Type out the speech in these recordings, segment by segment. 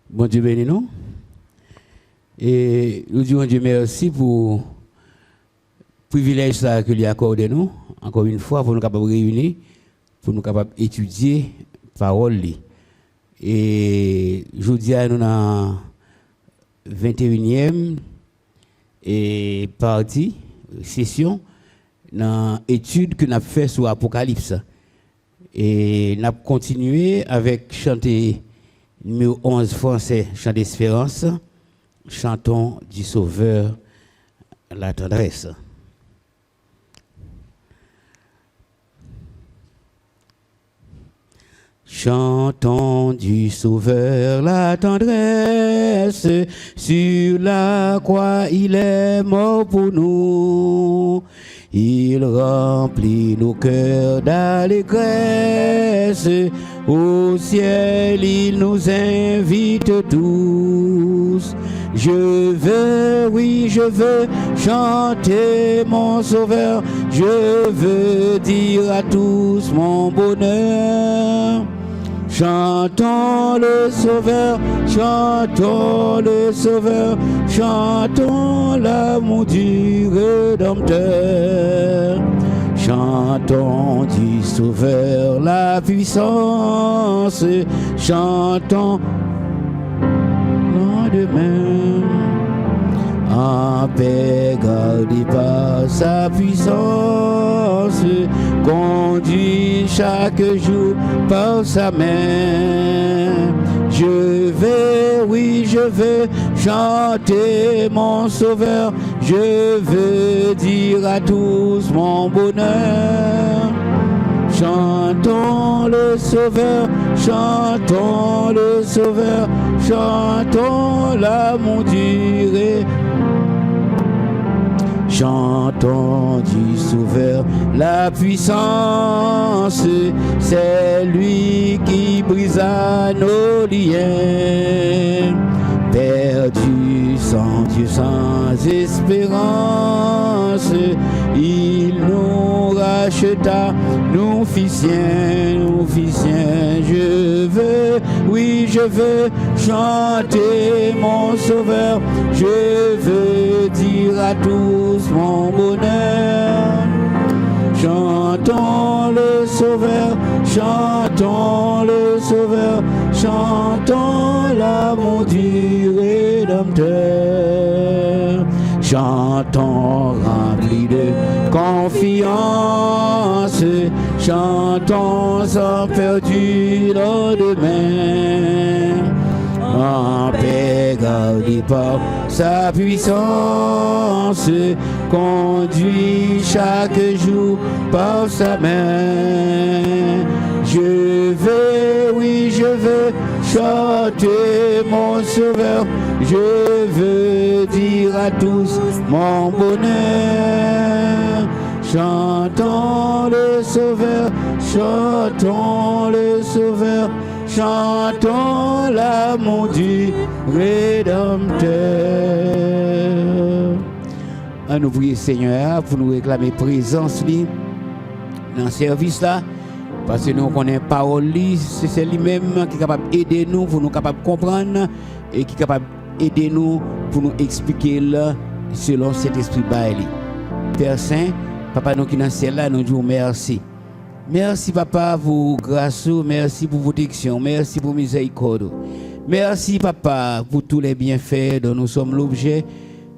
Bon Dieu bénis nous. Et nous disons Dieu merci pour le privilège que lui accordé nous, encore une fois, pour nous capables de réunir, pour nous capables d'étudier la parole. Et je dis à nous dans 21e partie, session, dans l'étude que nous avons fait sur l'Apocalypse. Et nous avons continué avec chanter numéro 11 français, chant d'espérance, chantons du Sauveur la tendresse. Chantons du Sauveur la tendresse, sur la croix il est mort pour nous. Il remplit nos cœurs d'allégresse, au ciel il nous invite tous. Je veux, oui je veux chanter mon Sauveur, je veux dire à tous mon bonheur. Chantons le Sauveur, chantons le Sauveur, chantons l'amour du Rédempteur. Chantons du Sauveur la puissance, chantons lendemain. En paix gardé par sa puissance, conduit chaque jour par sa main. Je veux, oui je veux chanter mon Sauveur, je veux dire à tous mon bonheur. Chantons le Sauveur, chantons le Sauveur, chantons l'amour du Rédempteur. Chantons du Sauveur la puissance, c'est lui qui brisa nos liens. Perdu sans Dieu, sans espérance, il nous racheta, nous fit siens, nous fit siens. Je veux, oui je veux chanter mon Sauveur, je veux dire à tous mon bonheur. Chantons le Sauveur, chantons le Sauveur, chantons l'amour du Rédempteur. Chantons remplis de confiance, chantons sans peur du lendemain. En paix gardé par sa puissance, conduit chaque jour par sa main. Je veux, oui je veux chanter mon Sauveur, je veux dire à tous mon bonheur. Chantons le Sauveur, chantons le Sauveur, chantons l'amour du Rédempteur. À nous prier Seigneur pour nous réclamer présence dans le service là, parce que nous connaissons la parole, c'est lui-même qui est capable d'aider nous pour nous capables de comprendre et qui est capable d'aider nous pour nous expliquer selon cet esprit bail. Père Saint, Papa nous qui dans le ciel là, nous disons merci. Merci papa pour grâce, merci pour protection, merci pour miséricorde. Merci papa pour tous les bienfaits dont nous sommes l'objet.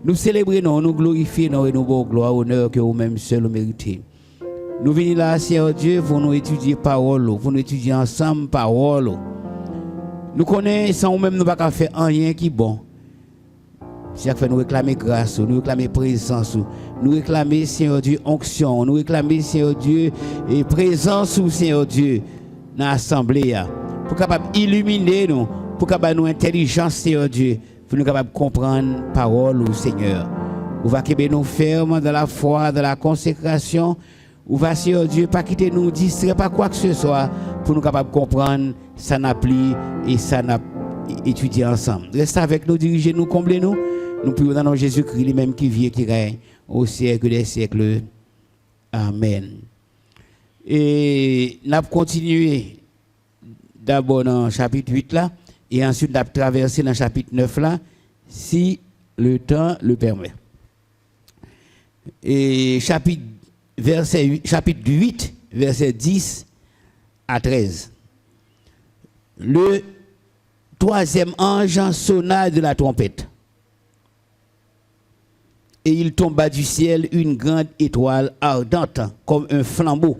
Nous célébrons, nous glorifions et nous donnons gloire, honneur que vous-même seul vous méritez. Nous venons là, Seigneur Dieu, pour nous étudier parole, pour nous étudier ensemble parole. Nous connaissons nous-mêmes, nous ne pouvons pas faire rien qui est bon. Chaque fois, nous réclamer grâce, nous réclamer présence, nous réclamer, Seigneur Dieu, onction, nous réclamer, Seigneur Dieu, et présence, Seigneur Dieu, dans l'assemblée, pour capable illuminer nous, pour capable nous intelligence, Seigneur Dieu, pour nous capable comprendre la parole au Seigneur. Nous va quitter nous fermes dans la foi, dans la consécration. Ou va, Seigneur Dieu, pas quitter nous distraire, pas quoi que ce soit, pour nous capables de comprendre, ça n'a plus et ça n'a étudié ensemble. Restez avec nous, dirigez-nous, comblez-nous. Nous prions dans Jésus-Christ, lui-même qui vit et qui règne au siècle des siècles. Amen. Et nous allons continuer d'abord dans le chapitre 8 là, et ensuite nous allons traverser dans le chapitre 9 là, si le temps le permet. Et chapitre 8, verset 10 à 13. Le troisième ange sonna de la trompette. Et il tomba du ciel une grande étoile ardente comme un flambeau.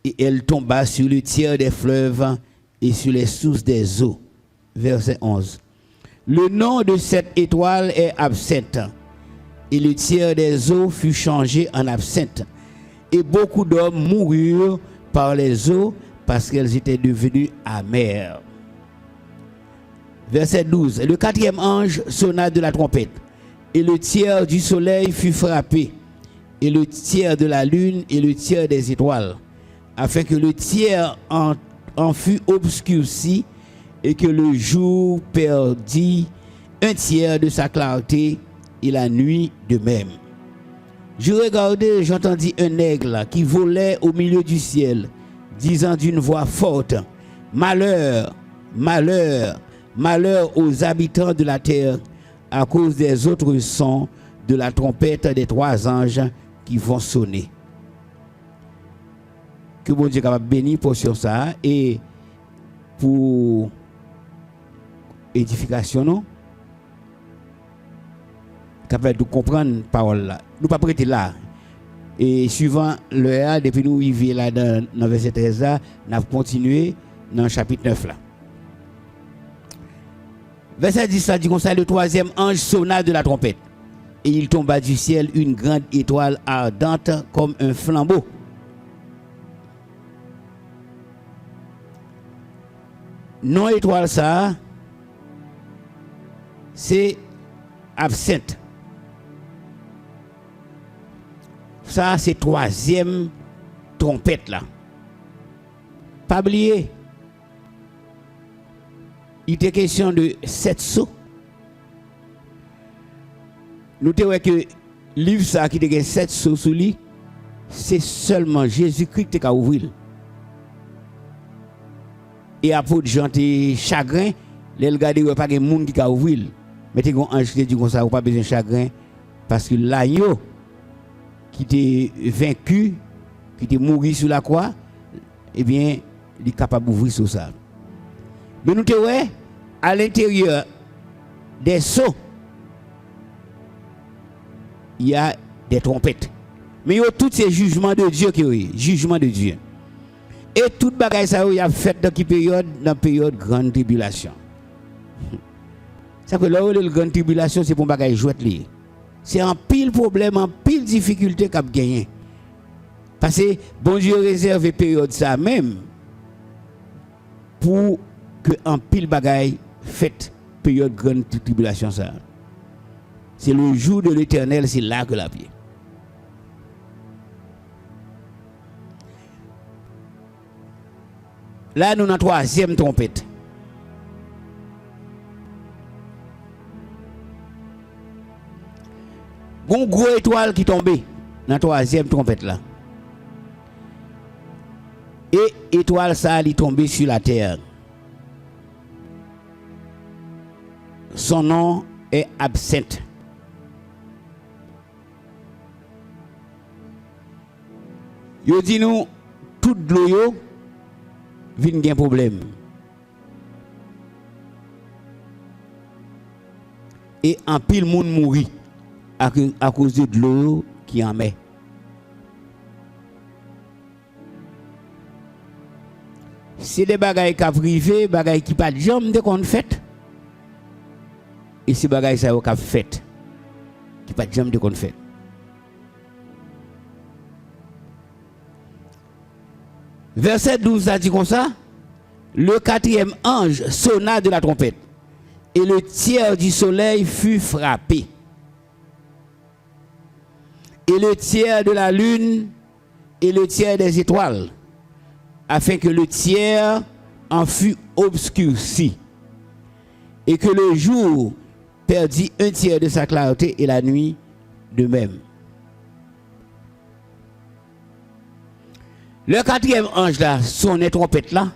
Et elle tomba sur le tiers des fleuves et sur les sources des eaux. Verset 11. Le nom de cette étoile est absinthe. Et le tiers des eaux fut changé en absinthe. Et beaucoup d'hommes moururent par les eaux parce qu'elles étaient devenues amères. Verset 12. Le quatrième ange sonna de la trompette. Et le tiers du soleil fut frappé. Et le tiers de la lune et le tiers des étoiles. Afin que le tiers en fût obscurci et que le jour perdit un tiers de sa clarté. Et la nuit de même. Je regardais, j'entendis un aigle qui volait au milieu du ciel, disant d'une voix forte, malheur, malheur, malheur aux habitants de la terre, à cause des autres sons de la trompette des trois anges qui vont sonner. Que bon Dieu capable bénir pour ça et pour édification, non? Capable de comprendre la parole là. Nous pas prêter là. Et suivant l'heure, depuis nous arrivons là dans le verset 13 là, nous avons continué dans le chapitre 9 là. Verset 10 ça dit comme ça, le troisième ange sonna de la trompette. Et il tomba du ciel une grande étoile ardente comme un flambeau. Non étoile ça, c'est absinthe. Ça, c'est troisième trompette là. Pas oublier. Il était question de 7 sauts. Nous avons que le livre ça qui était 7 sauts sous lui, c'est seulement Jésus-Christ qui a ouvert. Et apôtre Jean était chagrin, les regarder il pas de monde qui a ouvert. Mais tu as un ange qui dit comme ça, pas besoin de chagrin parce que l'agneau qui était vaincu, qui était mort sur la croix, eh bien, il est capable d'ouvrir sur ça. Mais nous avons à l'intérieur des sceaux, il y a des trompettes. Mais il y a tous ces jugements de Dieu qui sont jugements de Dieu. Et toute bagaille ça il a fait dans quelle période? Dans la période de grande tribulation. Ça que là où la grande tribulation, c'est pour bagaille jouette lié. C'est un pile problème, un pile difficulté qu'a gagné. Parce que bon Dieu réserve période ça même pour que un pile bagaille fait période grande tribulation ça. C'est le jour de l'Éternel, c'est là que la vie. Là nous avons la troisième trompette. Une grosse étoile qui tombait dans la troisième trompette là. Et étoile ça elle est tombée sur la terre. Son nom est absinthe. Yo dit nous tout de l'eau vient un problème. Et en pile monde mourit à cause de l'eau qui en met. C'est des bagailles qui privées, bagailles qui pas de jambes de qu'on fait. Et ces bagailles ça qui fait qui pas de jambes de qu'on fait. Verset 12 a dit comme ça, le quatrième ange sonna de la trompette et le tiers du soleil fut frappé. Et le tiers de la lune et le tiers des étoiles, afin que le tiers en fût obscurci, et que le jour perdit un tiers de sa clarté et la nuit de même. Le quatrième ange là, son trompette là,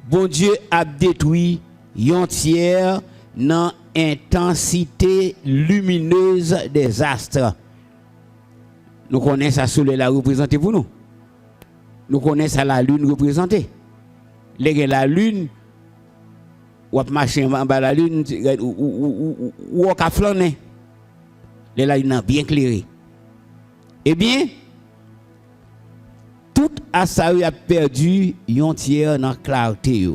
bon Dieu a détruit un tiers dans l'intensité lumineuse des astres. Nous connaissons ça soleil là représenté pour nous. Nous connaissons la lune représentée. La lune, ou marcher en bas la lune, ou on flâner. La lune bien éclairée. Eh bien, tout à ça a perdu un tiers dans la clarté.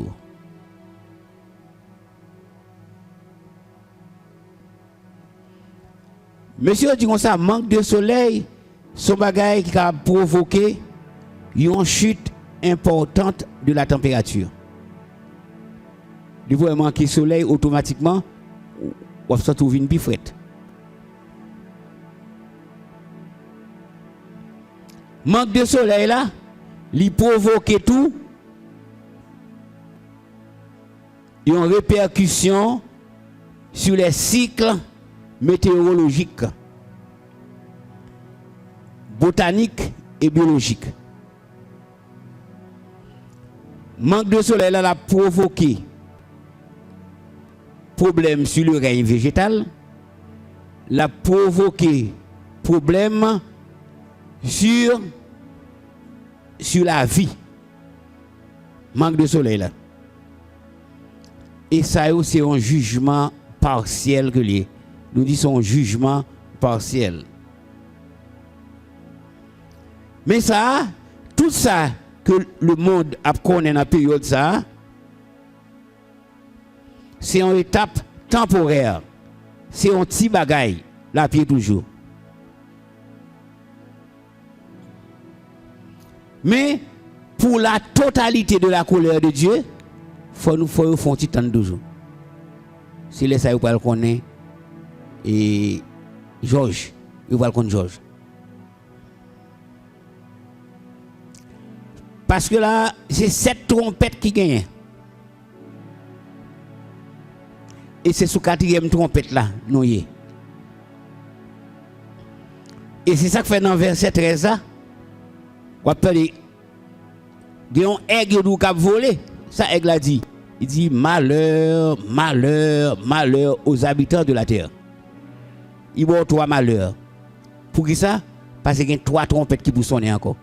Monsieur dit comme ça, manque de soleil, son bagage qui a provoqué une chute importante de la température. Il faut manquer de soleil automatiquement, on se trouve une bifrette. Manque de soleil là, il provoque tout, une répercussion sur les cycles météorologiques, botaniques et biologiques. Manque de soleil là a provoqué problème sur le règne végétal, l'a provoqué problème sur la vie. Manque de soleil là. Et ça c'est un jugement partiel que lié. Nous disons un jugement partiel. Mais ça, tout ça que le monde a connu dans la période ça, c'est une étape temporaire. C'est un petit bagaille, la pied toujours. Mais pour la totalité de la colère de Dieu, il faut un petit temps toujours. Si les ça vous le connaître et Georges, vous le connaître Georges. Parce que là, c'est 7 trompettes qui gagnent. Et c'est sous 4e trompette là, nous y est. Et c'est ça que fait dans verset 13 là. On appelle il y a un aigle qui a volé. Ça aigle a dit. Il dit malheur, malheur, malheur aux habitants de la terre. Il y a 3 malheurs. Pour qui ça? Parce qu'il y a 3 trompettes qui pour sonner encore.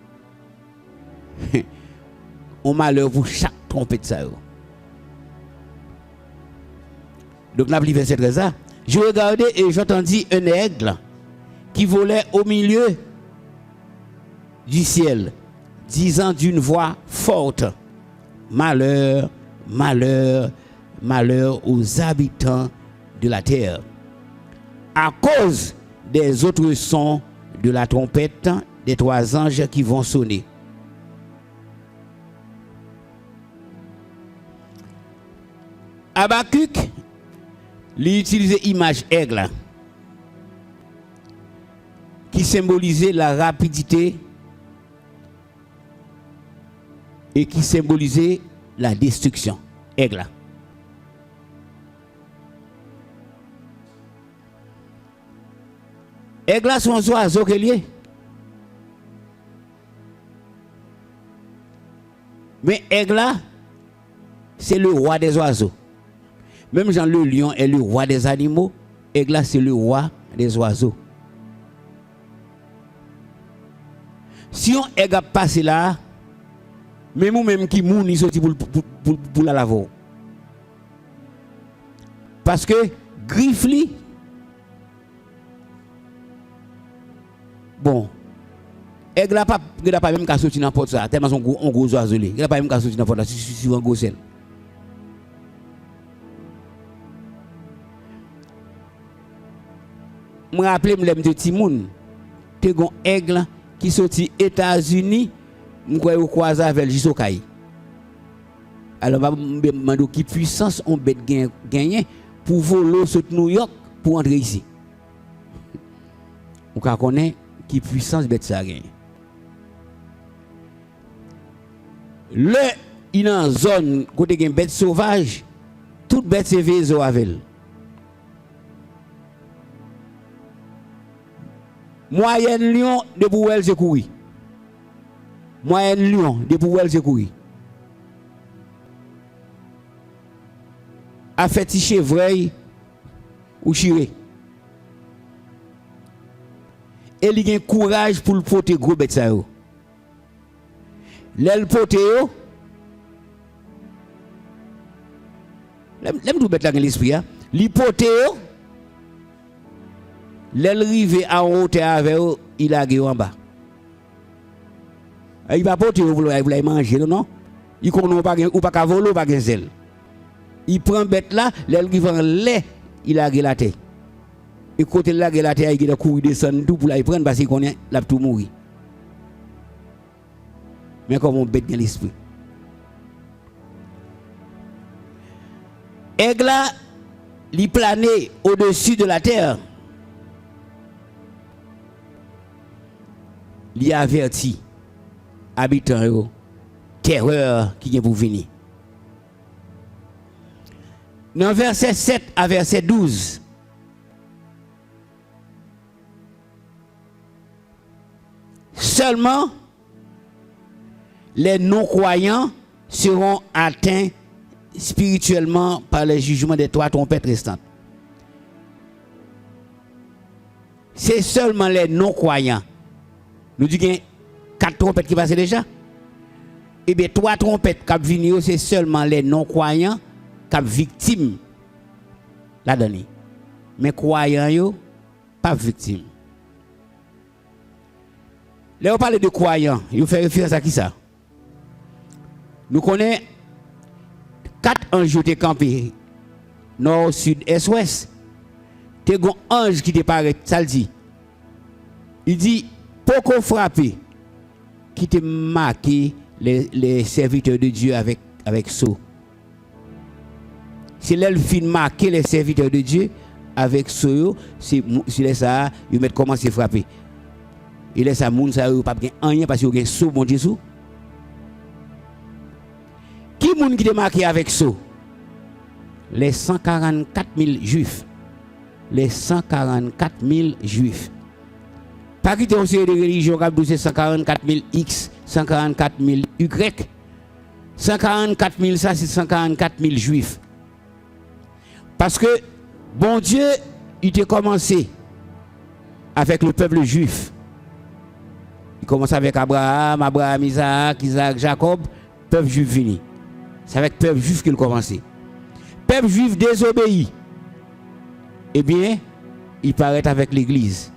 Un malheur pour chaque trompette ça. Donc, on a pris verset 13 là. Je regardais et j'entendis un aigle qui volait au milieu du ciel, disant d'une voix forte, malheur, malheur, malheur aux habitants de la terre, à cause des autres sons de la trompette des 3 anges qui vont sonner. Habakkuk, il utilisait l'image aigle qui symbolisait la rapidité et qui symbolisait la destruction. Aigle. Aigle sont des oiseaux qui liés. Mais aigle, c'est le roi des oiseaux. Même Jean le lion est le roi des animaux, aigle c'est le roi des oiseaux. Si on est passé là, même ou même qui moun, il sorti pour la laver. Parce que griffe li, bon, aigle n'a pas même qu'à sortir dans porte ça, tellement son gros oiseau li. Il n'a pas même qu'à sortir dans porte là, sur un gros sel. Je me rappelle, je me dis, moun, te gon aigle qui sorti États-Unis, je crois au croise avec Jisokai. Alors, je me demande qui puissance on bête gagner pour voler sur New York pour entrer ici. On connaît qui puissance bête ça gagne. Le, il y a une zone côté une bête sauvage, toute bête c'est vézo avec elle. Moyenne lion de pour elle se courir. Moyenne lion de pour elle se courir. A fait chevreuil ou chiré. Et il a un courage pour le porter gros bête ça yo. L'elle porter yo. L'aime tout bête là dans l'esprit hein. Li porter yo. L'elle rive en hauteur avec eux, il a en bas. Il va porter vous voulez manger non? Il connaît pas ou pas voler pas zèle. Il prend bête là, l'elle rive en lait, il a la tête. Et côté là la tête, il a couru descendre tout pour la prendre parce qu'il connaît la tout mourir. Mais comme on bête dans l'esprit. Aigle là, il planait au-dessus de la terre. Il a averti habitants terreur qui vient pour venir. Dans verset 7 à verset 12, seulement les non-croyants seront atteints spirituellement par le jugement des 3 trompettes restantes. C'est seulement les non-croyants. Nous disons qu'il y a 4 trompettes qui passent déjà. Eh bien, 3 trompettes qui viennent, c'est seulement les non-croyants qui sont victimes là-dedans. Mais croyants, pas victimes. Là, on parle de croyants. Il fait référence à qui ça? Nous connaissons 4 anges qui sont campés, nord, sud, est, ouest. Il y a un ange qui te paraît, ça le dit. Il dit, pourquoi frapper qui te marqué les serviteurs de Dieu avec sceau. C'est là le film marqué les serviteurs de Dieu avec sceau, c'est ça, ils mettent commencer à frapper. Il laisse ça moun ça pas rien parce qu'il y a sceau bon Dieu sous. Qui moun qui te marqué avec sceau? Les 144 000 juifs. Les 144 000 juifs. Pas quitter une série de religions qui c'est 144 000 X, 144 000 Y. 144 000, ça c'est 144 000 juifs. Parce que, bon Dieu, il a commencé avec le peuple juif. Il commence avec Abraham, Isaac, Jacob, peuple juif venu. C'est avec le peuple juif qu'il a commencé. Peuple juif désobéi. Eh bien, il paraît avec l'église.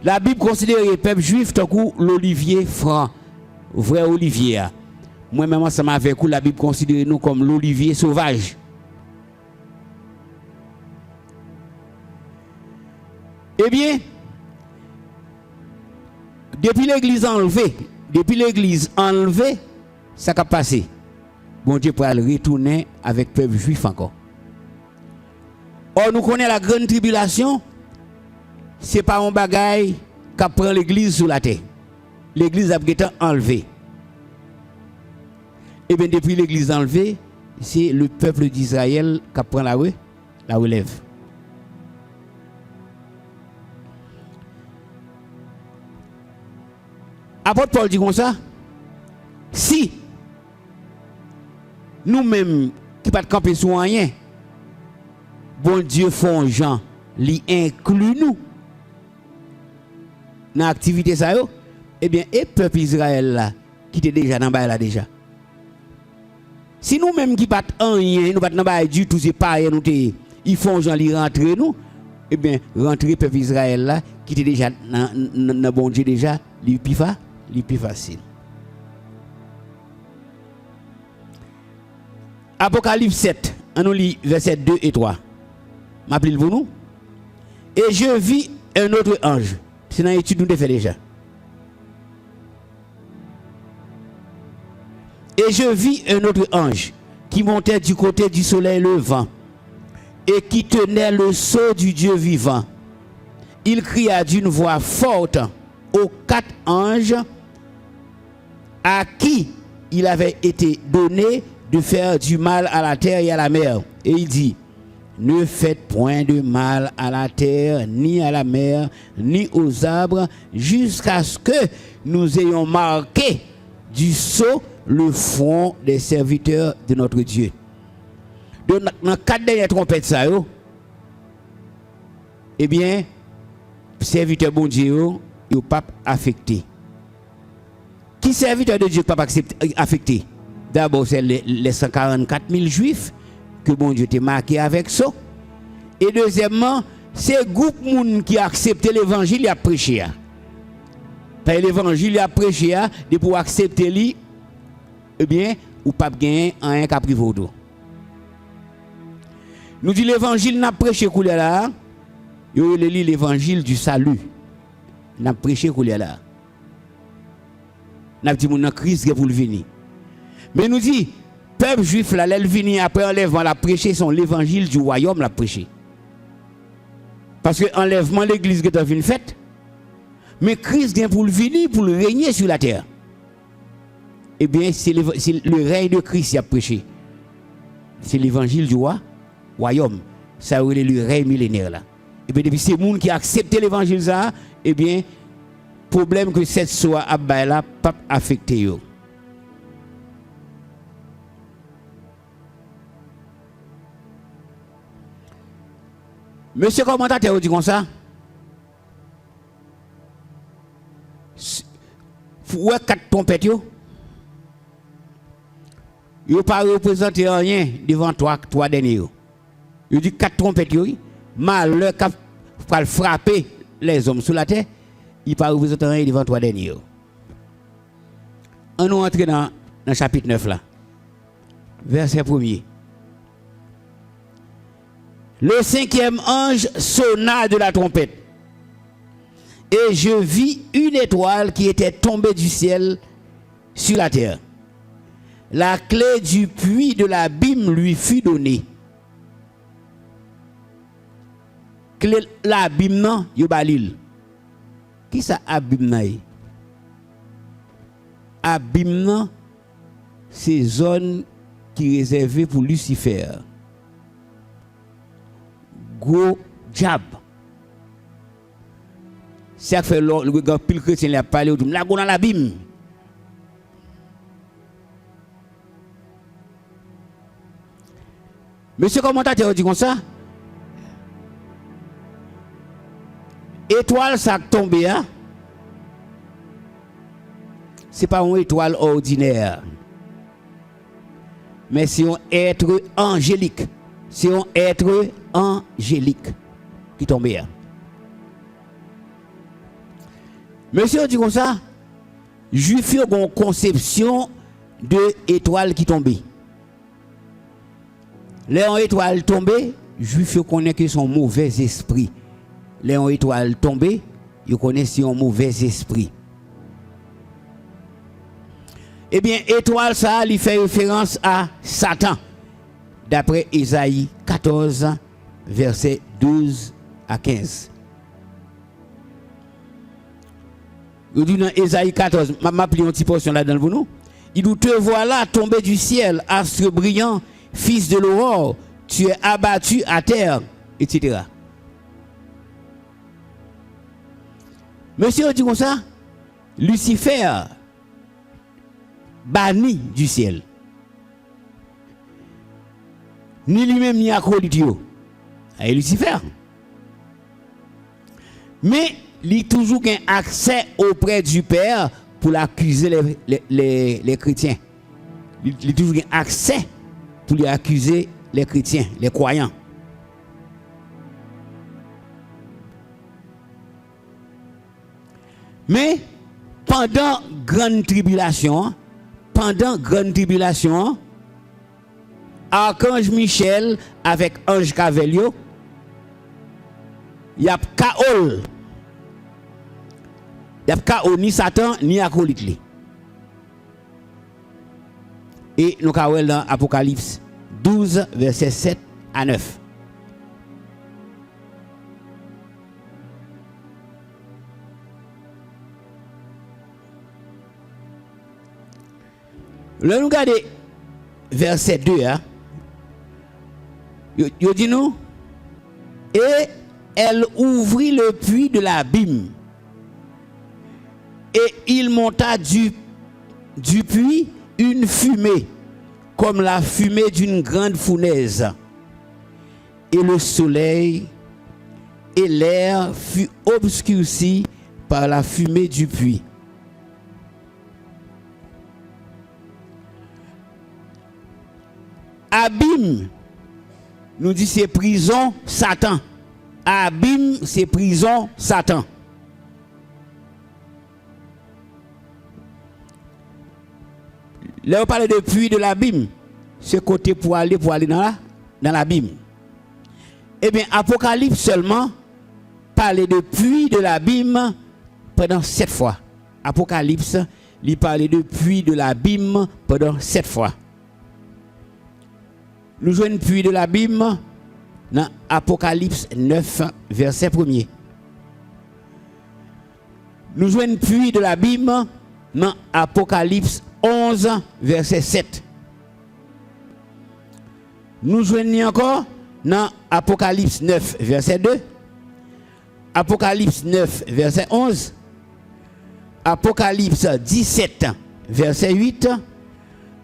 La Bible considère le peuple juif comme l'olivier franc, vrai olivier. Moi-même, ensemble avec vous, la Bible considère nous comme l'olivier sauvage. Eh bien, depuis l'église enlevée, ça a passé. Bon Dieu pour aller retourner avec le peuple juif encore. Or, nous connaissons la grande tribulation. Ce n'est pas un bagage qui prend l'église sous la terre. L'église a été enlevée. Et bien, depuis l'église enlevée, c'est le peuple d'Israël qui prend la relève. Apôtre Paul dit comme ça, si nous-mêmes qui ne pas camper sur rien, bon Dieu font gens, li inclut nous. dans l'activité ça yo, eh bien, et peuple Israël là, qui était déjà dans le là déjà. Si nous-mêmes qui pas rien, nous pas dans du tout, c'est pas nous ils font gens li rentrer nous, eh bien, rentrer peuple Israël là, qui était déjà dans bon Dieu déjà, li plus facile. Apocalypse 7, on nous lit versets 2 et 3. M'appelle pour nous. Et je vis un autre ange. C'est dans l'étude nous fait déjà. Et je vis un autre ange qui montait du côté du soleil levant et qui tenait le sceau du Dieu vivant. Il cria d'une voix forte aux 4 anges à qui il avait été donné de faire du mal à la terre et à la mer. Et il dit, ne faites point de mal à la terre, ni à la mer, ni aux arbres, jusqu'à ce que nous ayons marqué du sceau le front des serviteurs de notre Dieu. Dans 4 dernières trompettes, ça, eh bien, serviteur bon Dieu, il n'est pas affecté. Qui serviteur de Dieu pas affecté? D'abord, c'est les 144 000 juifs que bon Dieu t'a marqué avec ça. Et deuxièmement, c'est le groupe qui a accepté l'évangile et a prêché. Parce que l'évangile a prêché, de pour accepter lui, eh bien, ou pas gagner un capri vaudou. Nous dit l'évangile n'a prêché couler là, yo lit l'évangile du salut. N'a prêché couler là. N'a dit mon Christ pour le venir. Mais nous dit peuple juif là, elle vient après enlèvement la prêcher son l'évangile du royaume la prêcher. Parce que enlèvement l'église qui est une fête. Mais Christ vient pour le venir pour le régner sur la terre. Eh bien, c'est le règne de Christ qui a prêché. C'est l'évangile du royaume. Ça a été le règne millénaire là. Et bien, depuis ces gens qui ont accepté l'évangile ça, eh bien, problème que cette soie à là pas affecté yo. Monsieur commentateur dit comme ça. Ouais 4 trompettes yo. Yo pas représenter rien devant trois derniers yo. Yo dit 4 trompettes yo. Malheur qu'a frapper les hommes sur la terre, il pas représenter rien devant 3 derniers yo. On nous entre dans chapitre 9 là. Verset 1er. Le 5e ange sonna de la trompette. Et je vis une étoile qui était tombée du ciel sur la terre. La clé du puits de l'abîme lui fut donnée. Clé l'abîme non, yo balil. Qui ça abîme nan? Abîme non, c'est zone qui est réservée pour Lucifer. Gros diable. Ça fait le grand pile chrétien a parlé de la go dans l'abîme. Monsieur commentateur dit comme ça. Étoile ça tombé hein. C'est pas une étoile ordinaire. Mais c'est un être angélique. C'est un être angélique qui tombe là. Monsieur dit comme ça, juif ont une conception de étoile qui tombe. Les étoiles tombées, juif connaissent que son mauvais esprit. Les étoiles tombées, ils connaissent son mauvais esprit. Eh bien, étoile ça, il fait référence à Satan. D'après Ésaïe 14, versets 12 à 15. Il dit dans Ésaïe 14, je vais appeler une petite portion là-dedans pour nous. Il dit, te voilà tombé du ciel, astre brillant, fils de l'aurore, tu es abattu à terre, etc. Monsieur dit comme ça, Lucifer, banni du ciel. Ni lui-même ni acolyte. Et Lucifer. Mais il toujours un accès auprès du Père pour l'accuser les chrétiens. Il toujours un accès pour lui accuser les chrétiens, les croyants. Mais pendant grande tribulation, Archange Michel avec Ange Cavelio, il y a Kaol. Il y a Kaol ni Satan ni acolyte. Et nous avons dans Apocalypse 12, versets 7 à 9. Là, nous regardons verset 2. Hein? Il dit nous, et elle ouvrit le puits de l'abîme, et il monta du puits une fumée, comme la fumée d'une grande fournaise. Et le soleil et l'air fut obscurcis par la fumée du puits. Abîme, nous dit c'est prison Satan. Abîme, c'est prison Satan. Là, on parle de puits de l'abîme. Ce côté pour aller dans l'abîme. Eh bien, Apocalypse seulement parle de puits de l'abîme pendant 7 fois. Apocalypse, il parle de puits de l'abîme pendant 7 fois. Nous jouons puits de l'abîme dans Apocalypse 9, verset 1er. Nous jouons puits de l'abîme dans Apocalypse 11, verset 7. Nous jouons encore dans Apocalypse 9, verset 2. Apocalypse 9, verset 11. Apocalypse 17, verset 8.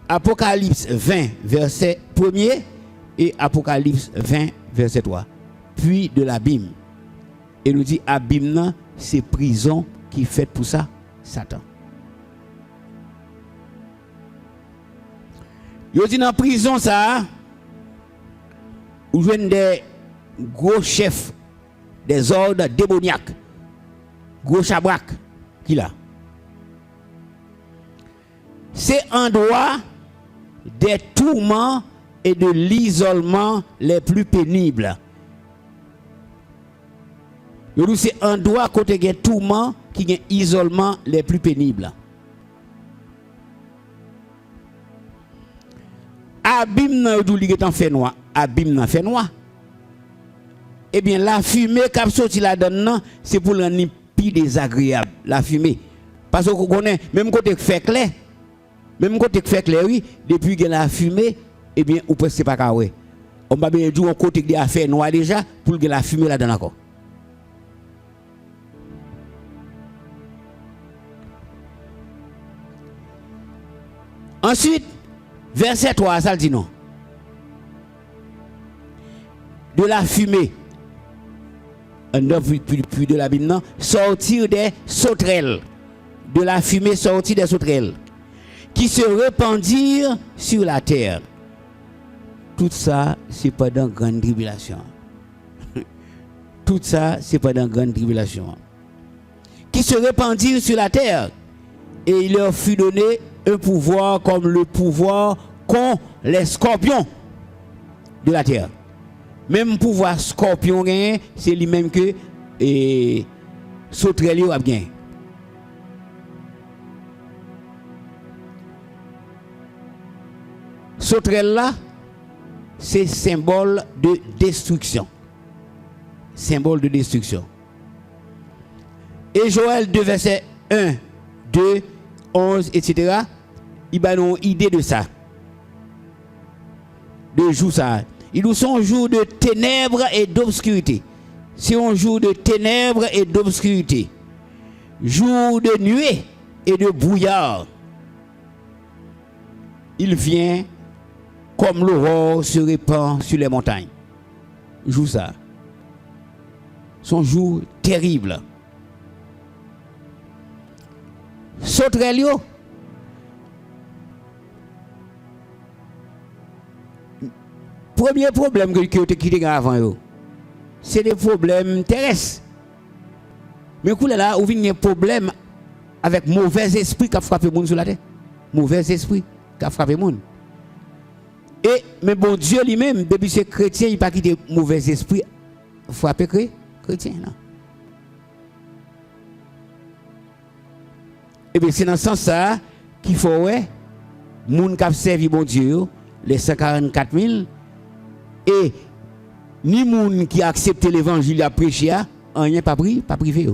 Apocalypse 20, verset 1er. Et Apocalypse 20, verset 3. Puis de l'abîme. Et nous dit abîme, c'est prison qui fait pour ça, Satan. Yo dit dans prison ça, où jouent des gros chefs des ordres démoniaques, gros chabrak, qui là. C'est un droit des tourments et de l'isolement les plus pénibles. C'est un droit côté des tourments qui est isolement les plus pénibles. Abîme nan dou li getan fait noir, abîme nan fait noir. Eh bien la fumée qui sorti la donne c'est pour rendre plus désagréable la fumée. Parce que vous connaissez même côté fait clair. Même côté fait clair oui, depuis que la fumée eh bien ou presque pas kawé. On va bien dire côté qui a fait noir déjà pour que la fumée là dedans encore. Ensuite verset 3, ça le dit non. De la fumée, puis de l'abîme, sortir des sauterelles. De la fumée sortir des sauterelles. Qui se répandirent sur la terre. Tout ça, c'est pendant grande tribulation. Tout ça, c'est pendant grande tribulation. Qui se répandirent sur la terre. Et il leur fut donné un pouvoir comme le pouvoir qu'ont les scorpions de la terre. Même pouvoir scorpion gagne, c'est lui-même que sauterelle a gagné. Sauterelle là, c'est symbole de destruction. Symbole de destruction. Et Joël 2, verset 1, 2, 11, etc. Il a une idée de ça. De jour ça. Il nous sont un jour de ténèbres et d'obscurité. C'est un jour de ténèbres et d'obscurité. Jour de nuée et de brouillard. Il vient comme l'aurore se répand sur les montagnes. Jour ça. Son jour terrible. sauterelles yo. Premier problème que qui était avant yo, c'est des problèmes terrestres. Mais là, où vient un problème avec mauvais esprit qui a frappé monde sur la terre. Mauvais esprit qui a frappé monde. Et mais bon Dieu lui-même, depuis ces chrétiens, il n'a pas quitté mauvais esprit frapper chrétien. Non. Et bien c'est dans ce sens-là qu'il faut ouais, monde qui a servi bon Dieu, les 144 000, et ni monde qui a accepté l'évangile à prêcher, rien pas pris, pas privé.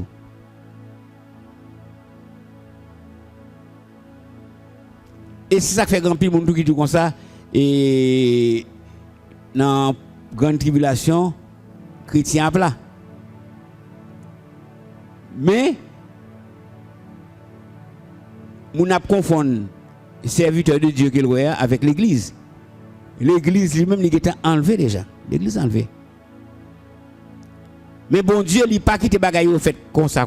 Et c'est ça qui fait grand pile monde qui dit comme ça. Et dans la grande tribulation, chrétien à plat. Mais, on a confondu serviteur de Dieu qu'il voyait avec l'église. L'église lui-même, il était enlevé déjà. L'église enlevée. Mais bon Dieu, il n'a pas quitté bagaille au fait comme ça.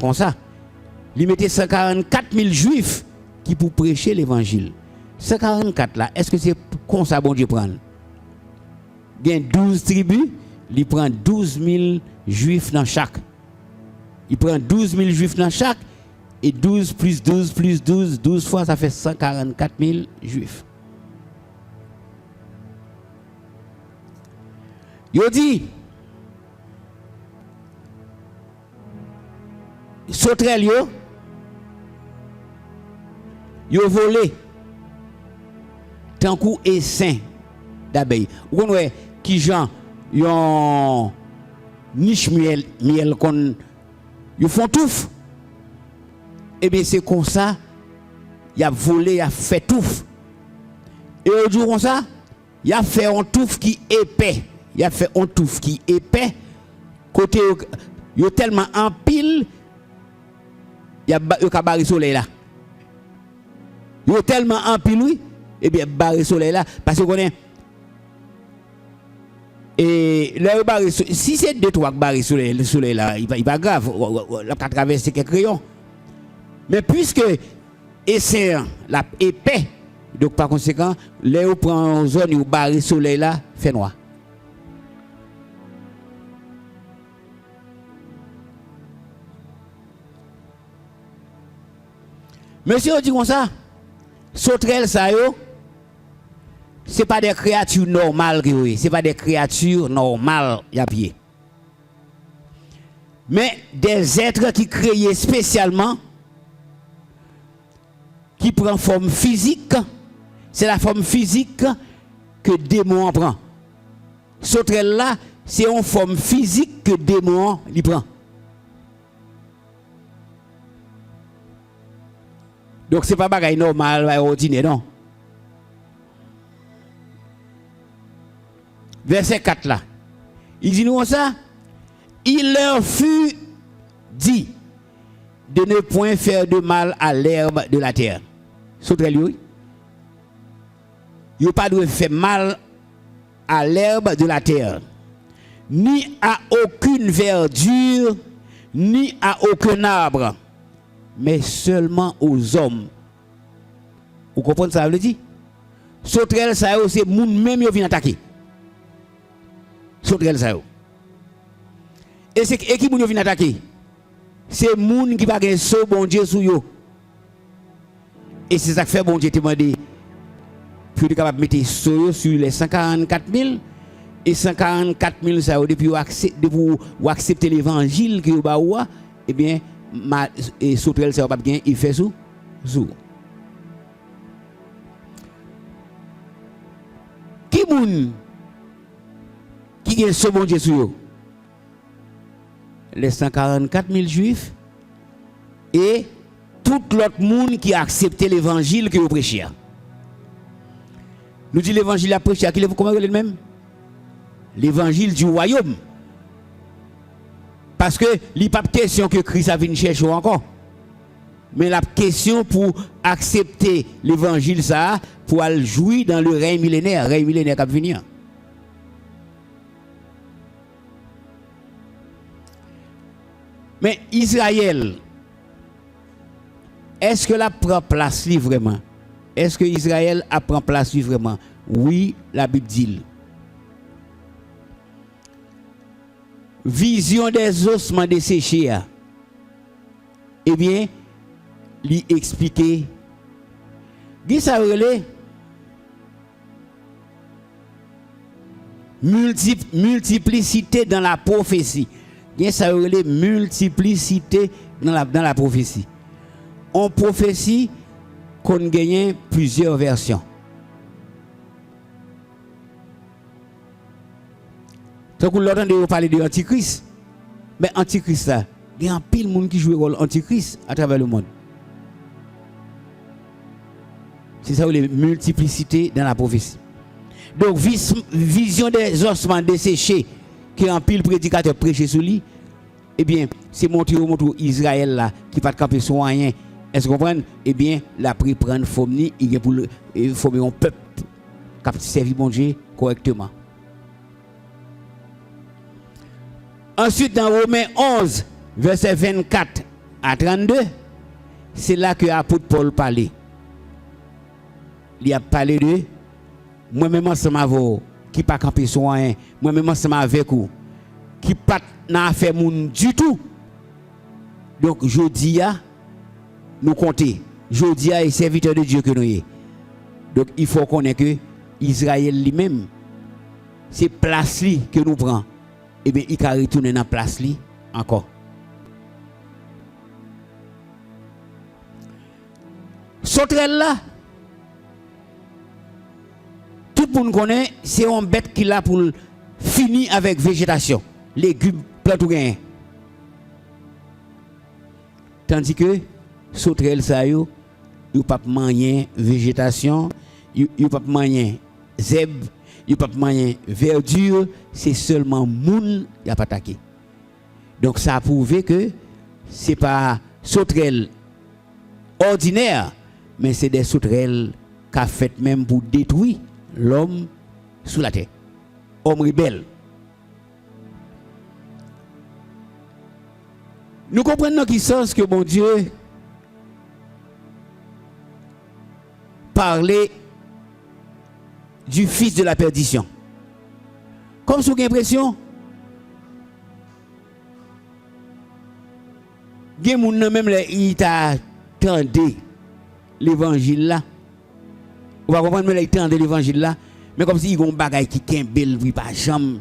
Il mettait 144 000 juifs qui pour prêcher l'évangile. 144 là, est-ce que c'est comme ça bon Dieu prend? Il y a 12 tribus, il prend 12 000 juifs dans chaque. Il prend 12 000 juifs dans chaque, et 12 plus 12 plus 12, 12 fois ça fait 144 000 juifs. Il dit, sauterelles yo volé. Tant coup et saint d'abeilles. Vous voyez qui gens yon niche miel qu'on ils font touffe. Et bien c'est comme ça, il a volé, il a fait touffe. Et au jour comme ça, il a fait un touffe qui épais. Il a fait un touffe qui épais. Côté il tellement en pile, il a barré soleil là. Il tellement en pile oui. Eh bien, barré soleil là, parce qu'on est. Et là, si c'est 2-3 barré soleil là, il n'est pas grave, il a traversé quelques rayons. Mais puisque c'est la épais, donc par conséquent, là où prend une zone où barré soleil là, fait noir. Monsieur, on dit comme ça, sauterelles ça yo. Ce n'est pas des créatures normales, ce n'est pas des créatures normales, y a pied. Mais des êtres qui créés spécialement, qui prennent forme physique, c'est la forme physique que démon prend. Sauterelle là, c'est une forme physique que démon lui prend. Donc ce n'est pas bagaille normal, ordinaire, non. Verset 4 là. Il dit nous ça. Il leur fut dit de ne point faire de mal à l'herbe de la terre. Sauterelle, il n'y a pas de faire mal à l'herbe de la terre, ni à aucune verdure, ni à aucun arbre, mais seulement aux hommes. Vous comprenez ça veut dire? Sauterelle, ça c'est les gens même qui viennent attaquer. Sauterelle ça yo. Et c'est qui moun yo vient attaquer? C'est moun qui va gagner so bon Dieu sou yo. Et c'est ça que fait bon Dieu te demander pour capable de mettre so sur les 144 000 et 144 000 ça depuis vous accepter l'évangile que vous ba ou et bien et sauterelle ça pas bien il fait sous. Qui moun qui est ce bon Dieu sur eux? Les 144 000 juifs et tout l'autre monde qui a accepté l'évangile que vous prêchez. Nous disons l'évangile à prêcher, comment vous le même? L'évangile du royaume. Parce que il n'y a pas de question que Christ a venu chercher encore. Mais la question pour accepter l'évangile, ça, pour aller jouir dans le règne millénaire qui va venir. Mais Israël, est-ce que la prend place li vraiment? Est-ce que Israël a prend place li vraiment? Oui, la Bible dit. Vision des ossements desséchés. Eh bien, lui expliquer. Qui ça relève? Multiplicité dans la prophétie. Bien ça relève multiplicité dans la prophétie. On prophétie qu'on gagne plusieurs versions. Donc vous l'entendez parler de Antichrist. Mais Antichrist là, il y a un pile de monde qui joue le rôle Antichrist à travers le monde. C'est ça les multiplicités dans la prophétie. Donc vision des ossements desséchés qui en pile prédicateur prêché sur lui. Eh bien, c'est monter au Israël là qui pas camper sur rien. Est-ce que vous comprenez? Eh bien, la pris prendre forme ni il pour former un peuple qui servir bon Dieu correctement. Ensuite, dans Romains 11, verset 24 à 32, c'est là que l'apôtre Paul parlait. Il a parlé de moi-même ensemble avec vous, qui pas camper sur rien, moi-même ensemble avec vous, qui pas n'a fait moun du tout. Donc, jodi a, nous compter. Jodi a est serviteur de Dieu que nous sommes. Donc, il faut connaître que Israël lui-même, c'est place li que nous prenons. Eh bien, il va retourner dans la place li encore. Sauterelle là, tout le monde connaît, c'est un bête qui l'a pour finir avec végétation, légumes, plantes ou rien. Tandis que sauterelle ça yo, il pas manger végétation, il pas manger zèbre, il pas manger verdure, c'est seulement moun qui a pas attaqué. Donc ça a prouvé que c'est pas sauterelle ordinaire, mais c'est des sauterelles qu'a fait même pour détruire l'homme sous la terre. Homme rebelle. Nous comprenons qui sens que mon Dieu parlait du fils de la perdition. Comme si vous avez l'impression, il y a des gens même qui t'attendent l'évangile là. On va comprendre qu'ils attendent l'évangile là, mais comme si ils ont un bagage qui est belle, qui pas jamais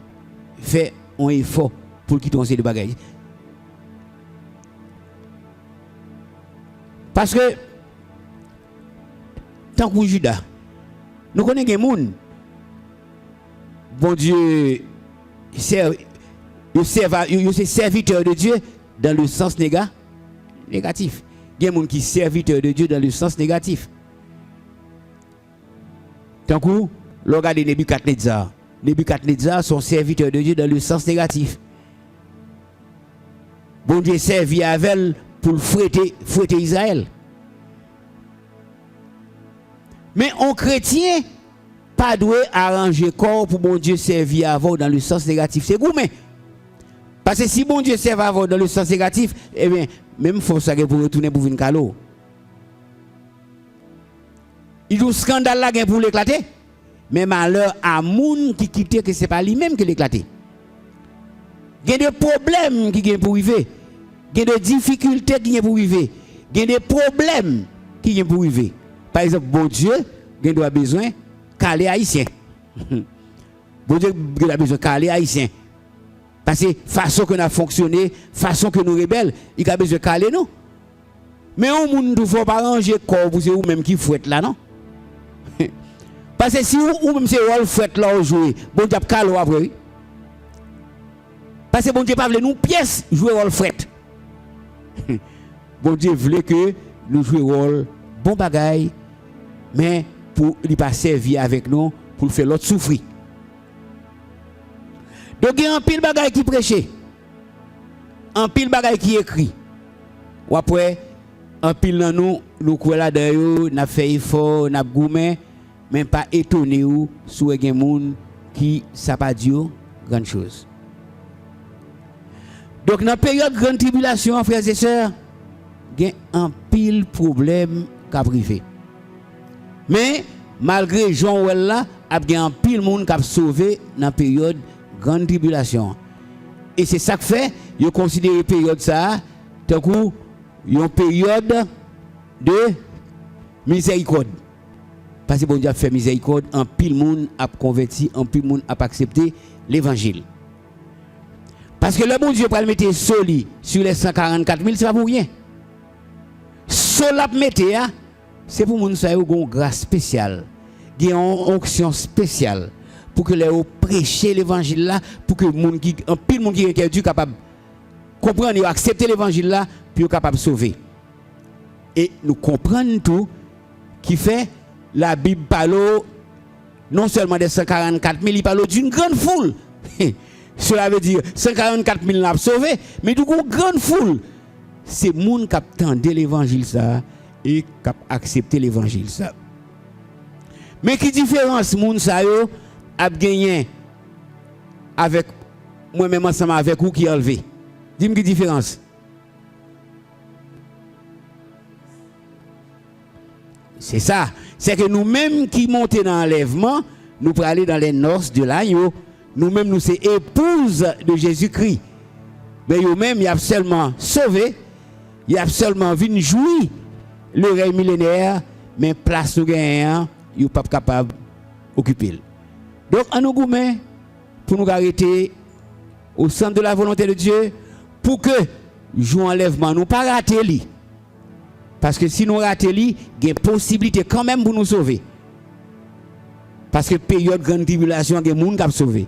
fait un effort pour quitter ces bagages. Parce que, tant que Judas, nous connaissons des gens, bon Dieu, c'est serviteur de Dieu dans le sens négatif. Il y a des gens qui sont serviteurs de Dieu dans le sens négatif. Tant que, regardez Nebuchadnezzar. Nebuchadnezzar sont serviteurs de Dieu dans le sens négatif. Bon Dieu servi avec elle pour fouetter Israël. Mais un chrétien pas doit arranger corps pour bon Dieu servir avant dans le sens négatif. C'est gourmet. Parce que si bon Dieu sert avant dans le sens négatif, eh bien, même faut ça pour retourner pour venir calo. Il y a un scandale là pour l'éclater. Mais malheur à moun qui quitte que c'est pas lui-même qui l'éclater. Il y a des problèmes qui viennent pour arriver. Il y a des difficultés qui viennent pour arriver. Il y a des problèmes qui viennent pour arriver. Par exemple, bon Dieu, il a besoin de caler haïtien. Bon Dieu, il a besoin de caler haïtien. Parce que façon que nous avons fonctionné, façon que nous rebelles, il a besoin de caler nous. Mais on ne faut pas ranger corps pour vous même qui fouette là, non? Parce que si vous même c'est rôle fouette là, vous jouez, bon Dieu, caler après. Parce que bon Dieu pas voulu nous pièces jouer rôle fouette. Bon Dieu voulait que nous jouions rôle bon bagaille, mais pour ne pas servir avec nous, pour faire l'autre souffrir. Donc il y a un pile bagaille qui prêche, un pile bagaille qui écrit. Ou après, un pile dans nous quoi là d'ailleurs, n'a fait effort, n'a gourmet, mais pas étonné ou sur des gens qui ça pas dit grande chose. Donc dans la période de grande tribulation, frères et sœurs, il y a un pile problème qu'a privé. Mais malgré Jean Well là, il y a un pile monde qui a sauvé dans la période grande tribulation. Et c'est ça que fait, ils considèrent la période ça, tant coup, une période de miséricorde. Parce que bon Dieu a fait miséricorde, un pile monde a converti, un pile monde a accepté l'évangile. Parce que le bon Dieu pour le mettre soli sur les 144 000, c'est pas pour rien. Sol à mettre, c'est pour moun sa yo gon grâce spéciale, une onction spéciale pour que les prêcher l'évangile là, pour que moun qui un pile monde qui est Dieu capable comprendre et accepter l'évangile là, puis capable sauver. Et nous comprenons tout qui fait la Bible parle non seulement des 144 000, il parle d'une grande foule. Cela veut dire 144 000 l'a sauvé, mais d'une grande foule. C'est les gens qui attendent l'évangile ça et qui accepté l'évangile ça. Mais qui différence moun sa yo a gagné avec moi-même ensemble avec vous qui enlevé? Dis-moi qui différence? C'est ça. C'est que nous-mêmes qui montons dans l'enlèvement, nous pour aller dans les noces de l'agneau. Nous-mêmes, nous sommes épouses de Jésus-Christ. Mais nous-mêmes, il y a seulement sauvé, il y a seulement vu jouir le règne millénaire, mais place nous gagnons, il n'est pas capable d'occuper. Donc, en nous gourmet, pour nous arrêter au centre de la volonté de Dieu, pour que jour enlèvement, nous ne pas rater lui. Parce que si nous ratons lui, il y a une possibilité quand même pour nous sauver. Parce que période de grande tribulation, il y a des gens qui ont sauvé.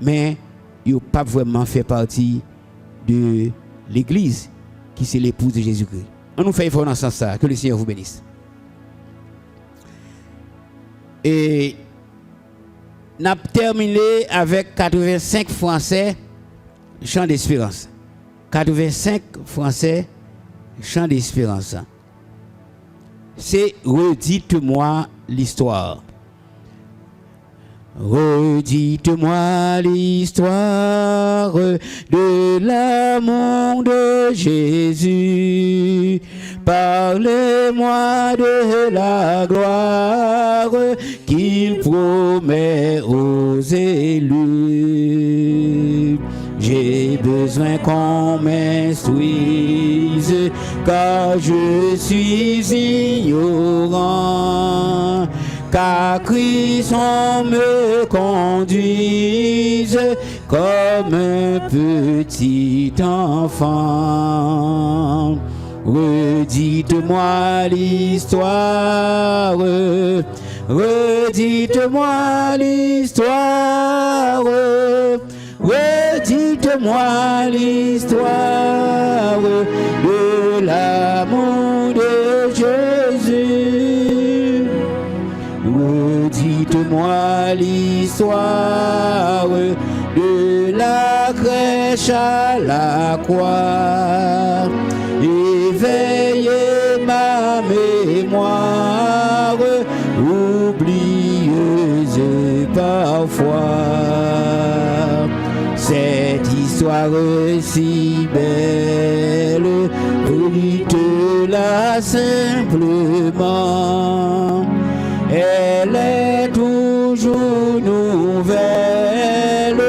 Mais ils n'ont pas vraiment fait partie de l'Église, qui c'est l'épouse de Jésus-Christ. On nous fait effort dans ce sens-là. Que le Seigneur vous bénisse. Et nous avons terminé avec 85 Français, chant d'espérance. 85 Français, chant d'espérance. C'est redites-moi l'histoire. Redites-moi l'histoire de l'amour de Jésus. Parlez-moi de la gloire qu'il promet aux élus. J'ai besoin qu'on m'instruise, car je suis ignorant. Car Christ me conduise comme un petit enfant. Redites-moi l'histoire, redites-moi l'histoire, redites-moi l'histoire de l'amour de Jésus. Redites-moi l'histoire de la crèche à la croix. Éveillez ma mémoire, oublieuse parfois. Cette histoire si belle, dites-la simplement. Elle est toujours nouvelle,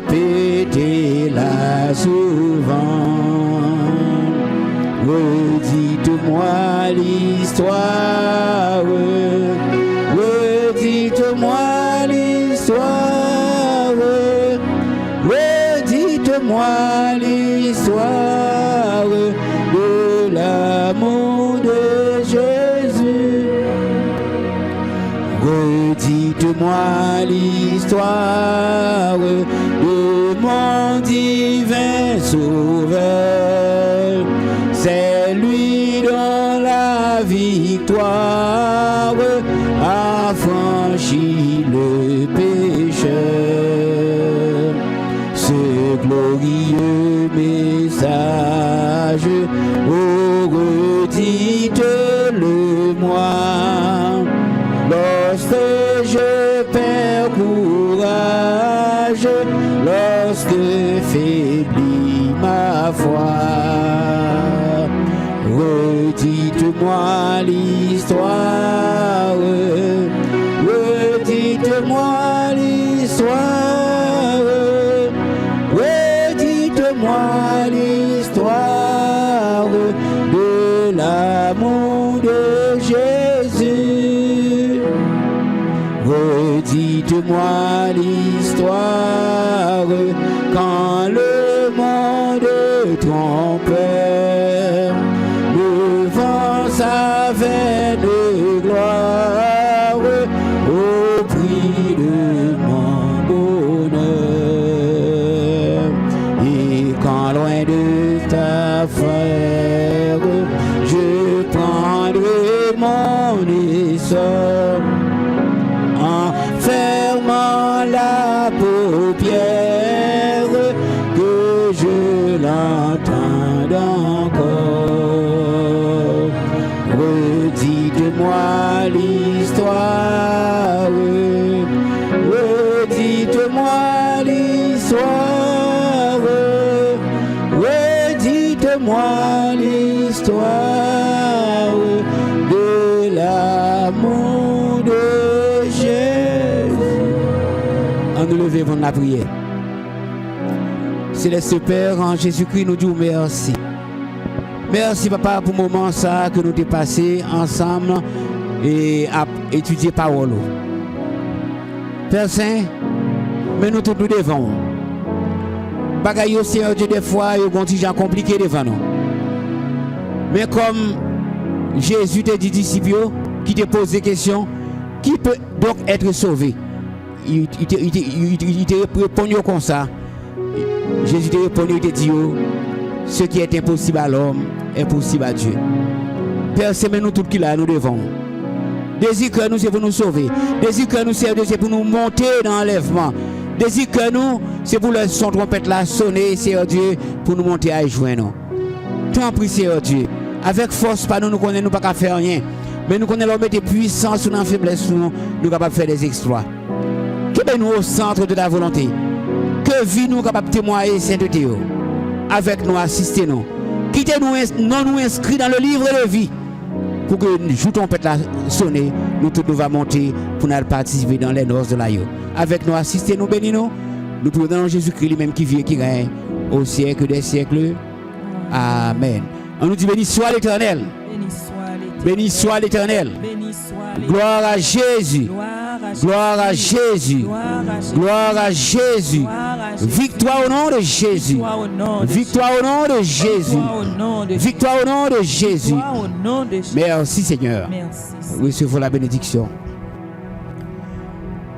répétez-la souvent. Redites-moi l'histoire, redites-moi l'histoire, redites-moi l'histoire de l'amour de Jésus. Redites-moi l'histoire de mon divin Sauveur. C'est lui dont la victoire a franchi le pécheur. Ce glorieux message, oh, redites-le-moi. Lorsque je perds courage, lorsque faiblit ma foi. Redites-moi l'histoire, redites-moi l'histoire, redites-moi l'histoire de l'amour de Jésus. Redites-moi l'histoire quand le monde trompait devant sa vaine gloire au prix de mon bonheur. Et quand loin de ta frère, je prendrai mon essor en fermant la paupière, que je l'entende encore. Redites-moi l'histoire, redites-moi l'histoire, redites-moi l'histoire de l'amour de Jésus. En nous lever pour la prière. Céleste Père, en Jésus-Christ, nous disons merci. Merci, Papa, pour le moment ça que nous avons passé ensemble et à étudier parole. Père Saint, mais nous tous devant. Bagaille au Seigneur Dieu, des fois, il y a des gens compliqués devant nous. Mais comme Jésus t'a dit disciples qui te pose des questions, qui peut donc être sauvé? Il te répond comme ça. Jésus te répond, il te dit, ce qui est impossible à l'homme est possible à Dieu. Père, c'est nous tous qui là, nous devons. Désir que nous, c'est pour nous sauver. Désir que nous, c'est pour nous monter dans l'enlèvement. Désir que nous, c'est pour le son trompette là sonner, Seigneur Dieu, pour nous monter à y joindre. Tant pis, Seigneur Dieu. Avec force, pas nous connaissons, nous pas qu'à faire rien. Mais nous connaissons l'homme de puissance ou dans faiblesse, nous sommes capables de faire des exploits. Que nous au centre de ta volonté. Que vie nous capable de témoigner sainteté. Avec nous, assistez-nous. Quittez-nous, non nous inscrits dans le livre de vie. Pour que nous jouons peut la sonner, nous tous nous va monter pour nous participer dans les noces de l'aïeux. Avec nous, assistez-nous, bénis-nous. Nous pouvons dans Jésus-Christ lui-même qui vit et qui règne au siècle des siècles. Amen. On nous dit béni soit l'Éternel. Béni soit l'Éternel. Gloire à Jésus. Gloire à Jésus. Gloire à Jésus. Victoire au nom de Jésus. Victoire au nom de Jésus. Victoire au nom de Jésus. Merci Seigneur. Recevons la bénédiction.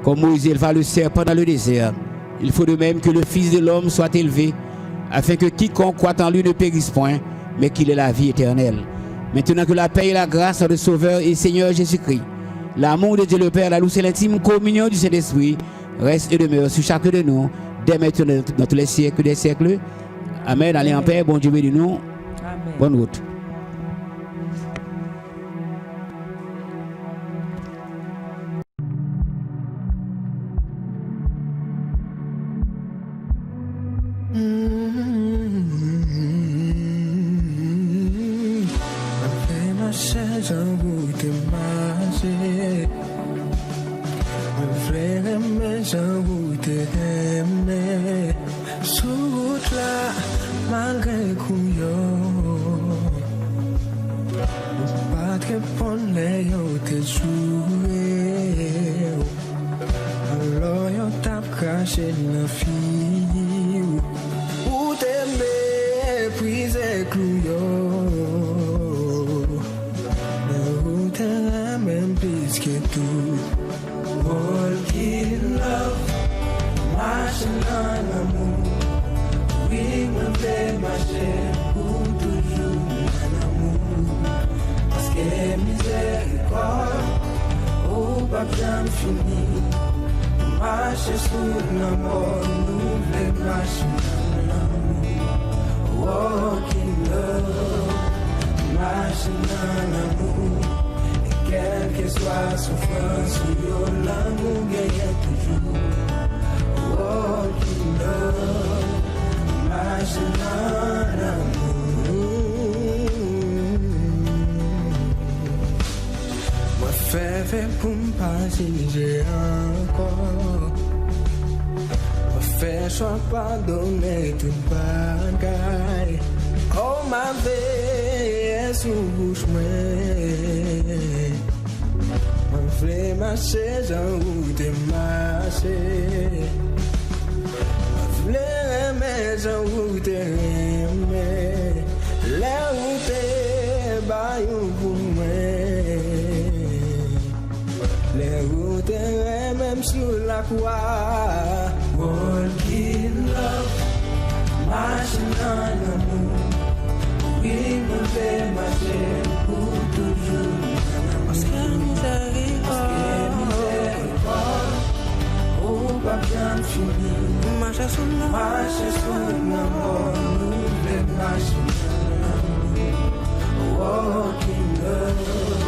Comme Moïse éleva le serpent dans le désert, il faut de même que le Fils de l'homme soit élevé, afin que quiconque croit en lui ne périsse point, mais qu'il ait la vie éternelle. Maintenant que la paix et la grâce de Sauveur et Seigneur Jésus-Christ, l'amour de Dieu le Père, la douce et l'intime communion du Saint-Esprit reste et demeure sur chacun de nous, dès maintenant dans tous les siècles des siècles. Amen. Allez en paix, bon Dieu bénis nous. Bonne route. Fais pour me passer encore. Fais choix pardonner toute bagaille. Oh ma vie, sous bouche moi v'lais marcher j'en route marcher. V'lais aimer j'en route aimer. La route bayou pour moi. Les routes même sur la croix. Walking love, marching en amour. Oui, me fait marcher pour toujours. Parce que miséricorde, oh, pas bien fini. Marcher sur l'amour, nous fait marcher en amour. Walking love,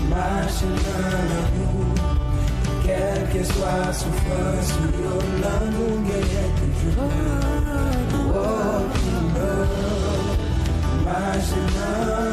marching en amour. Quelle que soit la souffrance, nous gagnons toujours. Walking love, marching on.